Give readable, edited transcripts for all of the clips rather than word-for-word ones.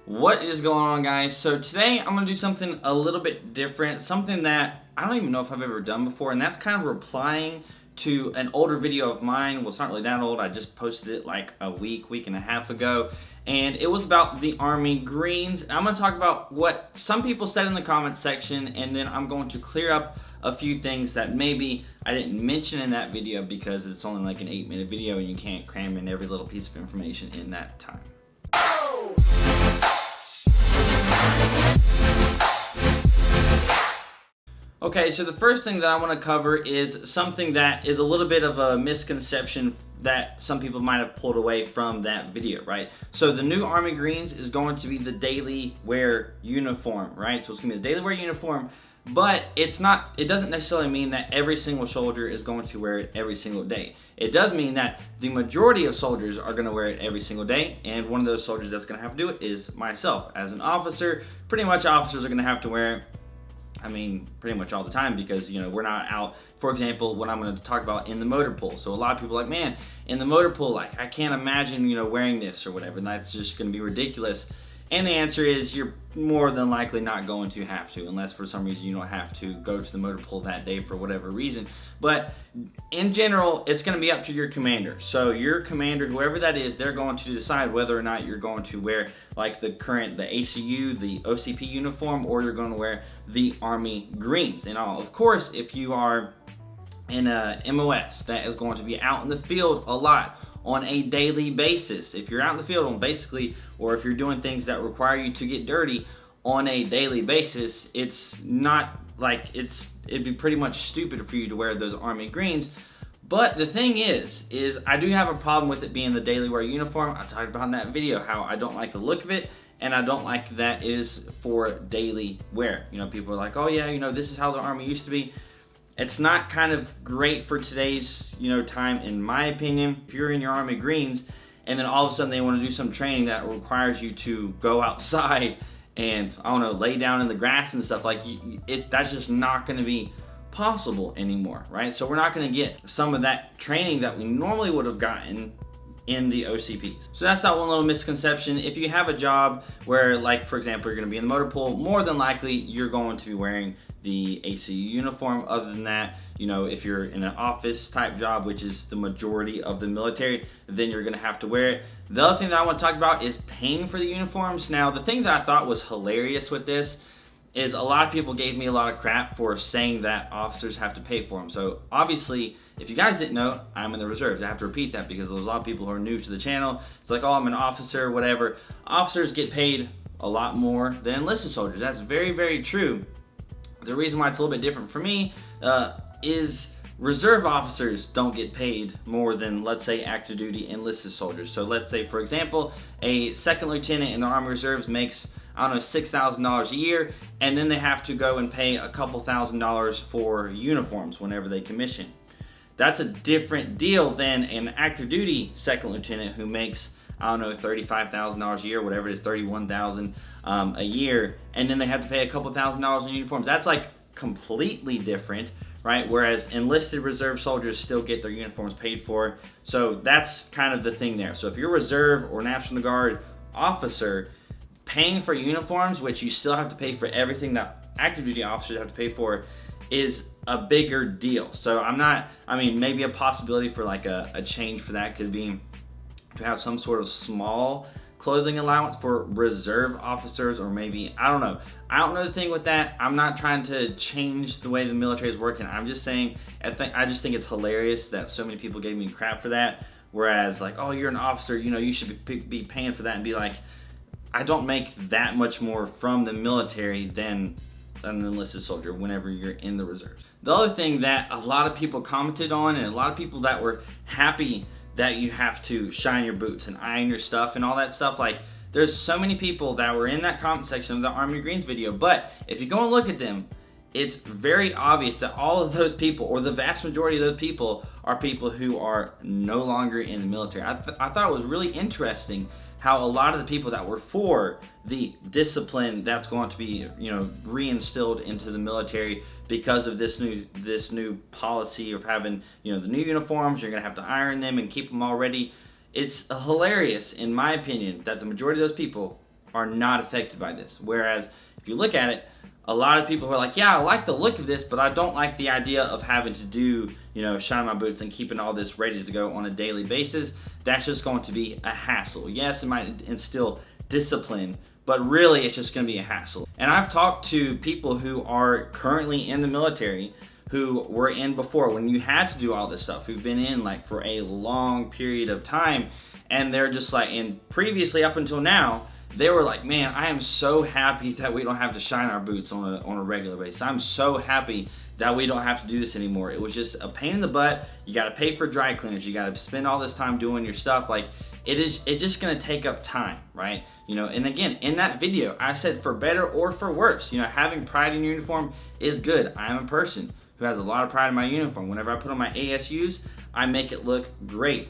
What is going on, guys? So today I'm going to do something a little bit different, something that I don't even know if I've ever done before, and that's kind of replying to an older video of mine. Well, it's not really that old. I just posted it like a week and a half ago, and it was about the Army Greens. I'm going to talk about what some people said in the comment section, and then I'm going to clear up a few things that maybe I didn't mention in that video because it's only like an 8-minute video and you can't cram in every little piece of information in that time. Okay, so the first thing that I want to cover is something that is a little bit of a misconception that some people might have pulled away from that video, right? So the new Army Greens is going to be the daily wear uniform, right? So it's going to be the daily wear uniform, but it doesn't necessarily mean that every single soldier is going to wear it every single day. It does mean that the majority of soldiers are going to wear it every single day, and one of those soldiers that's going to have to do it is myself. As an officer, pretty much officers are going to have to wear it, I mean, pretty much all the time, because, you know, we're not out, for example, what I'm going to talk about in the motor pool. So a lot of people are like, man, in the motor pool, like, I can't imagine, you know, wearing this or whatever, and that's just going to be ridiculous. And the answer is you're more than likely not going to have to, unless for some reason you don't have to go to the motor pool that day for whatever reason. But in general, it's going to be up to your commander. So your commander, whoever that is, they're going to decide whether or not you're going to wear like the ACU, the OCP uniform, or you're going to wear the Army Greens and all. Of course, if you are in a MOS that is going to be out in the field a lot, on a daily basis. If you're out in the field on basically, or if you're doing things that require you to get dirty on a daily basis, it's not like it'd be pretty much stupid for you to wear those Army Greens. But the thing is I do have a problem with it being the daily wear uniform. I talked about in that video how I don't like the look of it, and I don't like that it is for daily wear. You know, people are like, oh yeah, you know, this is how the Army used to be. It's not kind of great for today's, you know, time, in my opinion. If you're in your Army Greens and then all of a sudden they want to do some training that requires you to go outside and, I don't know, lay down in the grass and stuff, like, that's just not going to be possible anymore, right? So we're not going to get some of that training that we normally would have gotten in the OCPs. So that's that one little misconception. If you have a job where, like, for example, you're going to be in the motor pool, more than likely you're going to be wearing the ACU uniform. Other than that, you know, if you're in an office type job, which is the majority of the military, then you're going to have to wear it. The other thing that I want to talk about is paying for the uniforms. Now, the thing that I thought was hilarious with this is a lot of people gave me a lot of crap for saying that officers have to pay for them. So obviously, if you guys didn't know, I'm in the reserves. I have to repeat that because there's a lot of people who are new to the channel. It's like, oh, I'm an officer, whatever. Officers get paid a lot more than enlisted soldiers. That's very, very true. The reason why it's a little bit different for me is reserve officers don't get paid more than, let's say, active duty enlisted soldiers. So let's say, for example, a second lieutenant in the Army Reserves makes, I don't know, $6,000 a year, and then they have to go and pay a couple $1,000s for uniforms whenever they commission. That's a different deal than an active duty second lieutenant who makes, I don't know, $35,000 a year, whatever it is, $31,000 a year, and then they have to pay a couple $1,000s in uniforms. That's like completely different, right? Whereas enlisted reserve soldiers still get their uniforms paid for. So that's kind of the thing there. So if you're a reserve or National Guard officer, paying for uniforms, which you still have to pay for everything that active duty officers have to pay for, is a bigger deal. So maybe a possibility for like a change for that could be to have some sort of small clothing allowance for reserve officers, or maybe, I don't know. I don't know the thing with that. I'm not trying to change the way the military is working. I'm just saying, I just think it's hilarious that so many people gave me crap for that. Whereas, like, oh, you're an officer, you know, you should be paying for that, and be like, I don't make that much more from the military than an enlisted soldier whenever you're in the reserves. The other thing that a lot of people commented on, and a lot of people that were happy that you have to shine your boots and iron your stuff and all that stuff, like, there's so many people that were in that comment section of the Army Greens video, but if you go and look at them, it's very obvious that all of those people, or the vast majority of those people, are people who are no longer in the military. I thought it was really interesting how a lot of the people that were for the discipline that's going to be, you know, reinstilled into the military because of this new policy of having, you know, the new uniforms, you're gonna have to iron them and keep them all ready. It's hilarious, in my opinion, that the majority of those people are not affected by this. Whereas if you look at it, a lot of people who are like, yeah, I like the look of this, but I don't like the idea of having to do, shine my boots and keeping all this ready to go on a daily basis. That's just going to be a hassle. Yes, it might instill discipline, but really it's just going to be a hassle. And I've talked to people who are currently in the military, who were in before when you had to do all this stuff, who've been in like for a long period of time, and they're just like, and previously up until now, they were like, man, I am so happy that we don't have to shine our boots on a regular basis. I'm so happy that we don't have to do this anymore. It was just a pain in the butt. You got to pay for dry cleaners. You got to spend all this time doing your stuff. Like, it's just going to take up time, right? And again, in that video, I said for better or for worse, having pride in your uniform is good. I'm a person who has a lot of pride in my uniform. Whenever I put on my ASUs, I make it look great.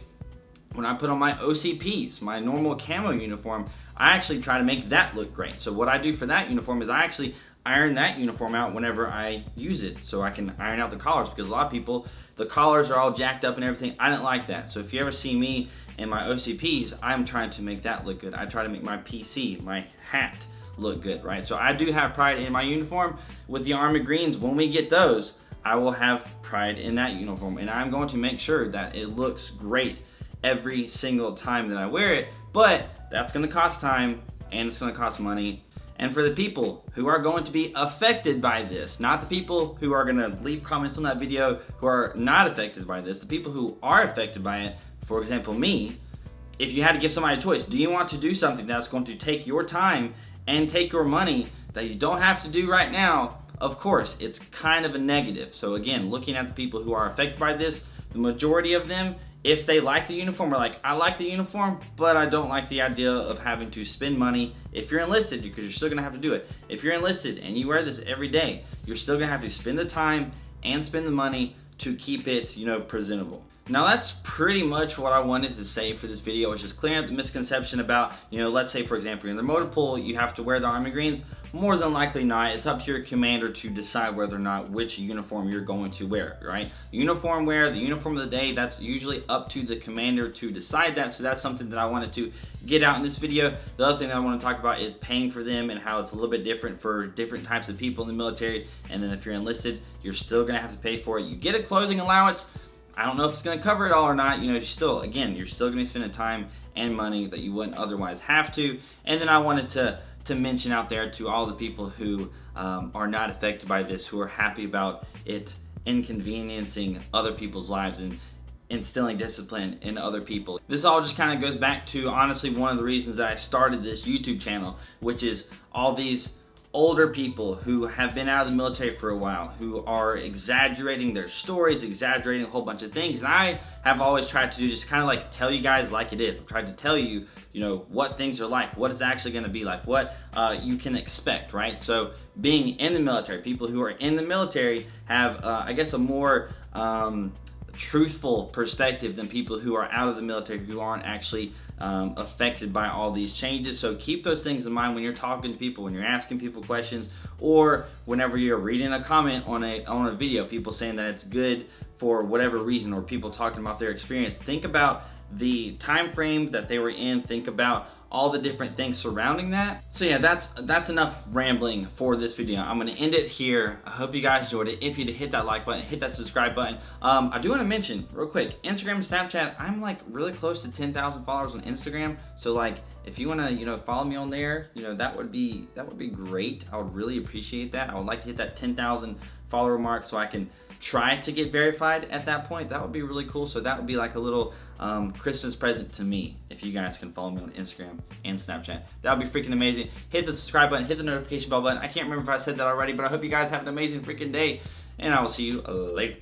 When I put on my OCPs, my normal camo uniform, I actually try to make that look great. So what I do for that uniform is I actually iron that uniform out whenever I use it, so I can iron out the collars, because a lot of people, the collars are all jacked up and everything. I didn't like that. So if you ever see me in my OCPs, I'm trying to make that look good. I try to make my PC, my hat, look good, right? So I do have pride in my uniform. With the Army Greens, when we get those, I will have pride in that uniform, and I'm going to make sure that it looks great every single time that I wear it. But that's going to cost time, and it's going to cost money. And for the people who are going to be affected by this, not the people who are going to leave comments on that video who are not affected by this, the people who are affected by it, for example me, if you had to give somebody a choice, do you want to do something that's going to take your time and take your money that you don't have to do right now? Of course, it's kind of a negative. So again, looking at the people who are affected by this, the majority of them, if they like the uniform, are like, I like the uniform, but I don't like the idea of having to spend money. If you're enlisted, because you're still gonna have to do it. If you're enlisted and you wear this every day, you're still gonna have to spend the time and spend the money to keep it, presentable. Now that's pretty much what I wanted to say for this video, which is clearing up the misconception about, let's say for example, in the motor pool, you have to wear the Army Greens. More than likely not. It's up to your commander to decide whether or not which uniform you're going to wear, right? Uniform wear, the uniform of the day, that's usually up to the commander to decide that. So that's something that I wanted to get out in this video. The other thing that I want to talk about is paying for them and how it's a little bit different for different types of people in the military. And then if you're enlisted, you're still gonna have to pay for it. You get a clothing allowance. I don't know if it's gonna cover it all or not. You're still gonna be spending time and money that you wouldn't otherwise have to. And then I wanted to mention out there to all the people who are not affected by this, who are happy about it inconveniencing other people's lives and instilling discipline in other people. This all just kind of goes back to honestly one of the reasons that I started this YouTube channel, which is all these older people who have been out of the military for a while, who are exaggerating their stories, exaggerating a whole bunch of things. And I have always tried to do just kind of like tell you guys like it is. I've tried to tell you, what things are like, what it's actually going to be like, what you can expect, right? So being in the military, people who are in the military have, I guess, a more truthful perspective than people who are out of the military, who aren't actually affected by all these changes. So keep those things in mind when you're talking to people, when you're asking people questions, or whenever you're reading a comment on a video, people saying that it's good for whatever reason, or people talking about their experience. Think about the time frame that they were in. Think about all the different things surrounding that. So yeah, that's enough rambling for this video. I'm gonna end it here. I hope you guys enjoyed it. If you hit that like button, hit that subscribe button. I do want to mention real quick, Instagram and Snapchat, I'm like really close to 10,000 followers on Instagram. So like, if you want to follow me on there, that would be great. I would really appreciate that. I would like to hit that 10,000 follower mark so I can try to get verified at that point. That would be really cool. So that would be like a little Christmas present to me if you guys can follow me on Instagram and Snapchat. That would be freaking amazing. Hit the subscribe button, hit the notification bell button. I can't remember if I said that already, but I hope you guys have an amazing freaking day, and I will see you later.